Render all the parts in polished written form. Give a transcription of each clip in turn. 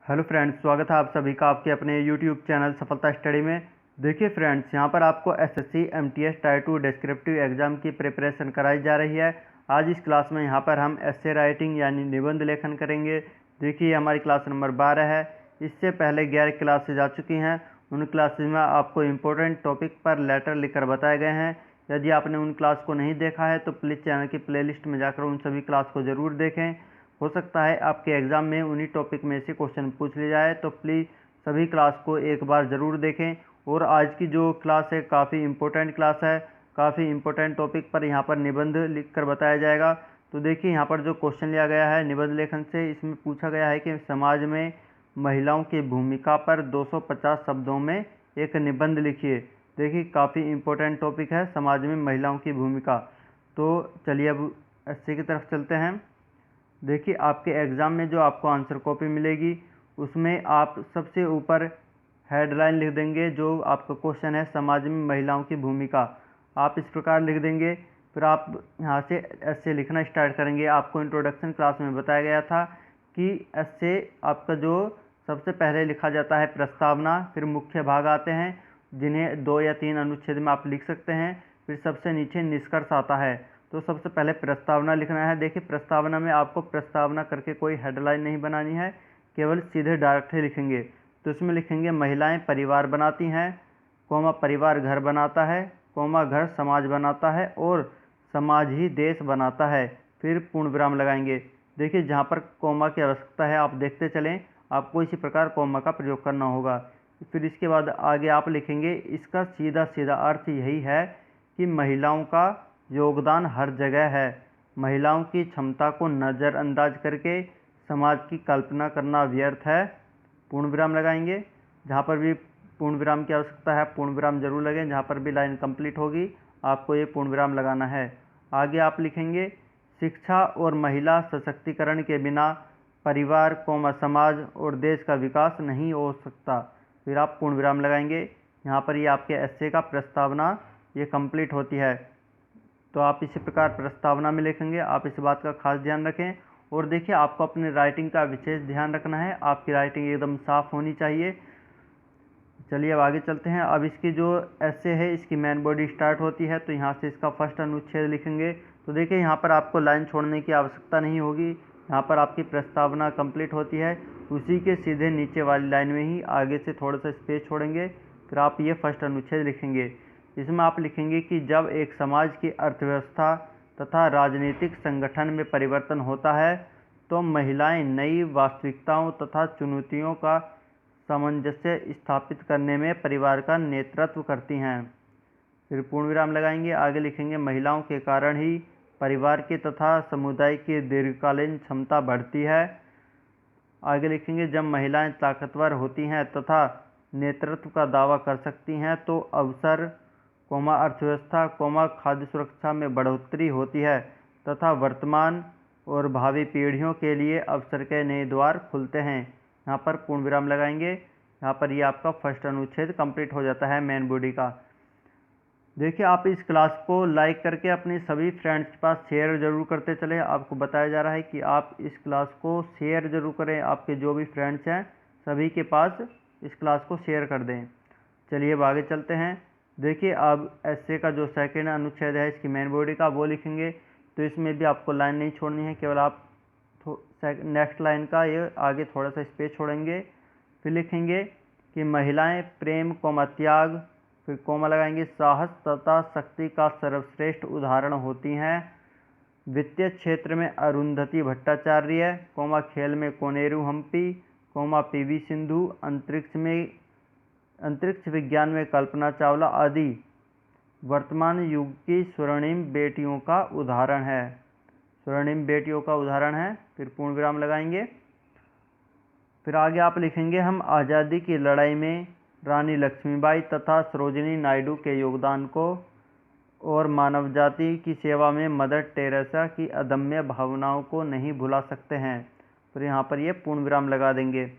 Hello friends, स्वागत है आप सभी का आपके अपने यूट्यूब चैनल सफलता स्टडी में। देखिए फ्रेंड्स, यहाँ पर आपको SSC MTS tyre 2 descriptive exam की प्रिपरेशन कराई जा रही है। आज इस क्लास में यहाँ पर हम एस्से राइटिंग यानी निबंध लेखन करेंगे। देखिए हमारी क्लास नंबर 12 है। इससे पहले 11 क्लासेज आ चुकी हैं। उन क्लासेज में आपको इम्पोर्टेंट टॉपिक पर लेटर लिखकर बताए गए हैं। यदि आपने उन क्लास को नहीं देखा है तो प्लीज़ चैनल की प्लेलिस्ट में जाकर उन सभी क्लास को ज़रूर देखें। हो सकता है आपके एग्ज़ाम में उन्हीं टॉपिक में से क्वेश्चन पूछ लिया जाए, तो प्लीज़ सभी क्लास को एक बार ज़रूर देखें। और आज की जो क्लास है काफ़ी इम्पोर्टेंट क्लास है। काफ़ी इम्पोर्टेंट टॉपिक पर यहाँ पर निबंध लिखकर बताया जाएगा। तो देखिए यहाँ पर जो क्वेश्चन लिया गया है निबंध लेखन से, इसमें पूछा गया है कि समाज में महिलाओं की भूमिका पर 250 शब्दों में एक निबंध लिखिए। देखिए काफ़ी इम्पोर्टेंट टॉपिक है समाज में महिलाओं की भूमिका। तो चलिए अब एस्से की तरफ चलते हैं। देखिए आपके एग्ज़ाम में जो आपको आंसर कॉपी मिलेगी उसमें आप सबसे ऊपर हेडलाइन लिख देंगे। जो आपका क्वेश्चन है समाज में महिलाओं की भूमिका, आप इस प्रकार लिख देंगे। फिर आप यहाँ से एस्से लिखना स्टार्ट करेंगे। आपको इंट्रोडक्शन क्लास में बताया गया था कि एस्से आपका जो सबसे पहले लिखा जाता है प्रस्तावना, फिर मुख्य भाग आते हैं जिन्हें 2 या 3 अनुच्छेद में आप लिख सकते हैं, फिर सबसे नीचे निष्कर्ष आता है। तो सबसे पहले प्रस्तावना लिखना है। देखिए प्रस्तावना में आपको प्रस्तावना करके कोई हेडलाइन नहीं बनानी है, केवल सीधे डायरेक्ट ही लिखेंगे। तो इसमें लिखेंगे महिलाएं परिवार बनाती हैं, कोमा परिवार घर बनाता है, कोमा घर समाज बनाता है और समाज ही देश बनाता है। फिर पूर्ण विराम लगाएंगे। देखिए जहाँ पर कोमा की आवश्यकता है आप देखते चलें, आपको इसी प्रकार कोमा का प्रयोग करना होगा। फिर इसके बाद आगे आप लिखेंगे इसका सीधा सीधा अर्थ यही है कि महिलाओं का योगदान हर जगह है। महिलाओं की क्षमता को नज़रअंदाज करके समाज की कल्पना करना व्यर्थ है। पूर्ण विराम लगाएंगे। जहाँ पर भी पूर्ण विराम की आवश्यकता है पूर्ण विराम जरूर लगें। जहाँ पर भी लाइन कंप्लीट होगी आपको ये पूर्ण विराम लगाना है। आगे आप लिखेंगे शिक्षा और महिला सशक्तिकरण के बिना परिवार समाज और देश का विकास नहीं हो सकता। फिर आप पूर्ण विराम लगाएंगे। यहाँ पर ये आपके एस्से का प्रस्तावना ये कंप्लीट होती है। तो आप इसी प्रकार प्रस्तावना में लिखेंगे। आप इस बात का खास ध्यान रखें। और देखिए आपको अपनी राइटिंग का विशेष ध्यान रखना है। आपकी राइटिंग एकदम साफ होनी चाहिए। चलिए अब आगे चलते हैं। अब इसकी जो एस्से है इसकी मेन बॉडी स्टार्ट होती है, तो यहाँ से इसका फर्स्ट अनुच्छेद लिखेंगे। तो देखिए यहाँ पर आपको लाइन छोड़ने की आवश्यकता नहीं होगी। यहाँ पर आपकी प्रस्तावना कंप्लीट होती है, उसी के सीधे नीचे वाली लाइन में ही आगे से थोड़ा सा स्पेस छोड़ेंगे। फिर आप ये फर्स्ट अनुच्छेद लिखेंगे। इसमें आप लिखेंगे कि जब एक समाज की अर्थव्यवस्था तथा राजनीतिक संगठन में परिवर्तन होता है तो महिलाएं नई वास्तविकताओं तथा चुनौतियों का सामंजस्य स्थापित करने में परिवार का नेतृत्व करती हैं। फिर पूर्ण विराम लगाएंगे। आगे लिखेंगे महिलाओं के कारण ही परिवार के तथा समुदाय की दीर्घकालीन क्षमता बढ़ती है। आगे लिखेंगे जब महिलाएं ताकतवर होती हैं तथा नेतृत्व का दावा कर सकती हैं तो अवसर अर्थव्यवस्था खाद्य सुरक्षा में बढ़ोतरी होती है तथा वर्तमान और भावी पीढ़ियों के लिए अवसर के नए द्वार खुलते हैं। यहाँ पर पूर्ण विराम लगाएंगे। यहाँ पर ये आपका फर्स्ट अनुच्छेद कंप्लीट हो जाता है मेन बॉडी का। देखिए आप इस क्लास को लाइक करके अपने सभी फ्रेंड्स के पास शेयर जरूर करते चले। आपको बताया जा रहा है कि आप इस क्लास को शेयर जरूर करें। आपके जो भी फ्रेंड्स हैं सभी के पास इस क्लास को शेयर कर दें। चलिए अब आगे चलते हैं। देखिए अब एस्से का जो सेकंड अनुच्छेद है इसकी मेन बॉडी का वो लिखेंगे। तो इसमें भी आपको लाइन नहीं छोड़नी है, केवल आप नेक्स्ट लाइन का ये आगे थोड़ा सा स्पेस छोड़ेंगे। फिर लिखेंगे कि महिलाएं प्रेम त्याग, फिर कोमा लगाएंगे, साहस तथा शक्ति का सर्वश्रेष्ठ उदाहरण होती हैं। वित्तीय क्षेत्र में अरुंधति भट्टाचार्य, खेल में कोनेरू हम्पी, पीवी सिंधु, अंतरिक्ष विज्ञान में कल्पना चावला आदि वर्तमान युग की स्वर्णिम बेटियों का उदाहरण है। स्वर्णिम बेटियों का उदाहरण है। फिर पूर्ण विराम लगाएंगे। फिर आगे आप लिखेंगे हम आज़ादी की लड़ाई में रानी लक्ष्मीबाई तथा सरोजिनी नायडू के योगदान को और मानव जाति की सेवा में मदर टेरेसा की अदम्य भावनाओं को नहीं भुला सकते हैं। फिर यहाँ पर ये पूर्ण विराम लगा देंगे।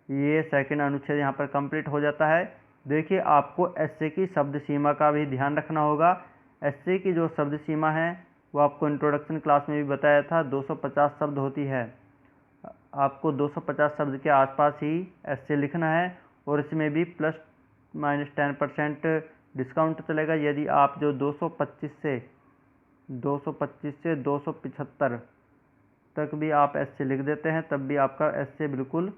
ये सेकंड अनुच्छेद यहाँ पर कंप्लीट हो जाता है। देखिए आपको एस्से की शब्द सीमा का भी ध्यान रखना होगा। एस्से की जो शब्द सीमा है वो आपको इंट्रोडक्शन क्लास में भी बताया था 250 शब्द होती है। आपको 250 शब्द के आसपास ही ऐसे लिखना है और इसमें भी +-10% डिस्काउंट चलेगा। यदि आप जो 225 से 275 तक भी आप ऐसे लिख देते हैं तब भी आपका ऐसे बिल्कुल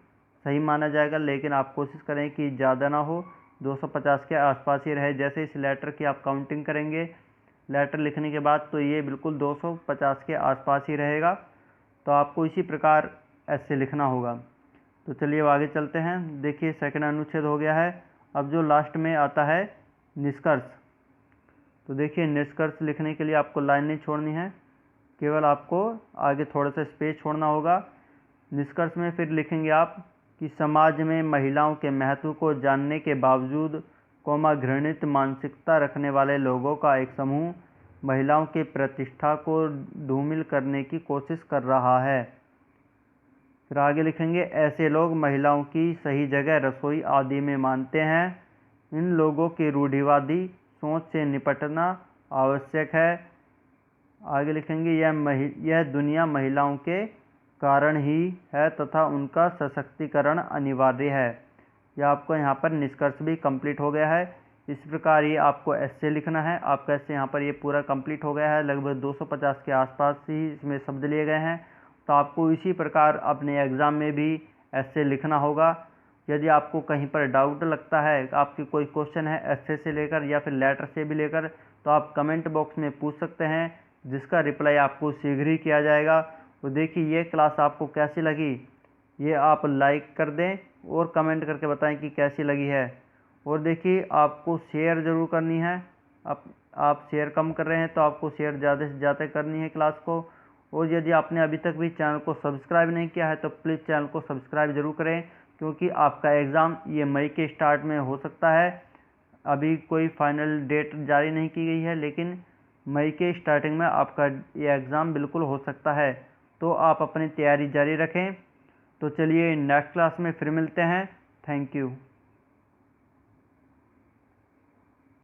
सही माना जाएगा, लेकिन आप कोशिश करें कि ज़्यादा ना हो, 250 के आसपास ही रहे। जैसे इस लेटर की आप काउंटिंग करेंगे लेटर लिखने के बाद तो ये बिल्कुल 250 के आसपास ही रहेगा, तो आपको इसी प्रकार ऐसे लिखना होगा। तो चलिए अब आगे चलते हैं। देखिए सेकंड अनुच्छेद हो गया है। अब जो लास्ट में आता है निष्कर्ष, तो देखिए निष्कर्ष लिखने के लिए आपको लाइन नहीं छोड़नी है, केवल आपको आगे थोड़ा सा स्पेस छोड़ना होगा। निष्कर्ष में फिर लिखेंगे आप कि समाज में महिलाओं के महत्व को जानने के बावजूद घृणित मानसिकता रखने वाले लोगों का एक समूह महिलाओं की प्रतिष्ठा को धूमिल करने की कोशिश कर रहा है। फिर आगे लिखेंगे ऐसे लोग महिलाओं की सही जगह रसोई आदि में मानते हैं। इन लोगों की रूढ़िवादी सोच से निपटना आवश्यक है। आगे लिखेंगे यह दुनिया महिलाओं के कारण ही है तथा उनका सशक्तिकरण अनिवार्य है। यह आपको यहाँ पर निष्कर्ष भी कंप्लीट हो गया है। इस प्रकार ये आपको ऐसे लिखना है। आपका ऐसे यहाँ पर ये पूरा कंप्लीट हो गया है। लगभग 250 के आसपास ही इसमें शब्द लिए गए हैं। तो आपको इसी प्रकार अपने एग्ज़ाम में भी ऐसे लिखना होगा। यदि आपको कहीं पर डाउट लगता है, आपकी कोई क्वेश्चन है ऐसे से लेकर या फिर लेटर से भी लेकर, तो आप कमेंट बॉक्स में पूछ सकते हैं, जिसका रिप्लाई आपको शीघ्र ही किया जाएगा। तो देखिए ये क्लास आपको कैसी लगी, ये आप लाइक कर दें और कमेंट करके बताएं कि कैसी लगी है। और देखिए आपको शेयर ज़रूर करनी है। आप शेयर कम कर रहे हैं तो आपको शेयर ज़्यादा से ज़्यादा करनी है क्लास को। और यदि आपने अभी तक भी चैनल को सब्सक्राइब नहीं किया है तो प्लीज़ चैनल को सब्सक्राइब ज़रूर करें, क्योंकि आपका एग्ज़ाम ये मई के स्टार्ट में हो सकता है। अभी कोई फाइनल डेट जारी नहीं की गई है, लेकिन मई के स्टार्टिंग में आपका ये एग्ज़ाम बिल्कुल हो सकता है। तो आप अपनी तैयारी जारी रखें। तो चलिए नेक्स्ट क्लास में फिर मिलते हैं। Thank you.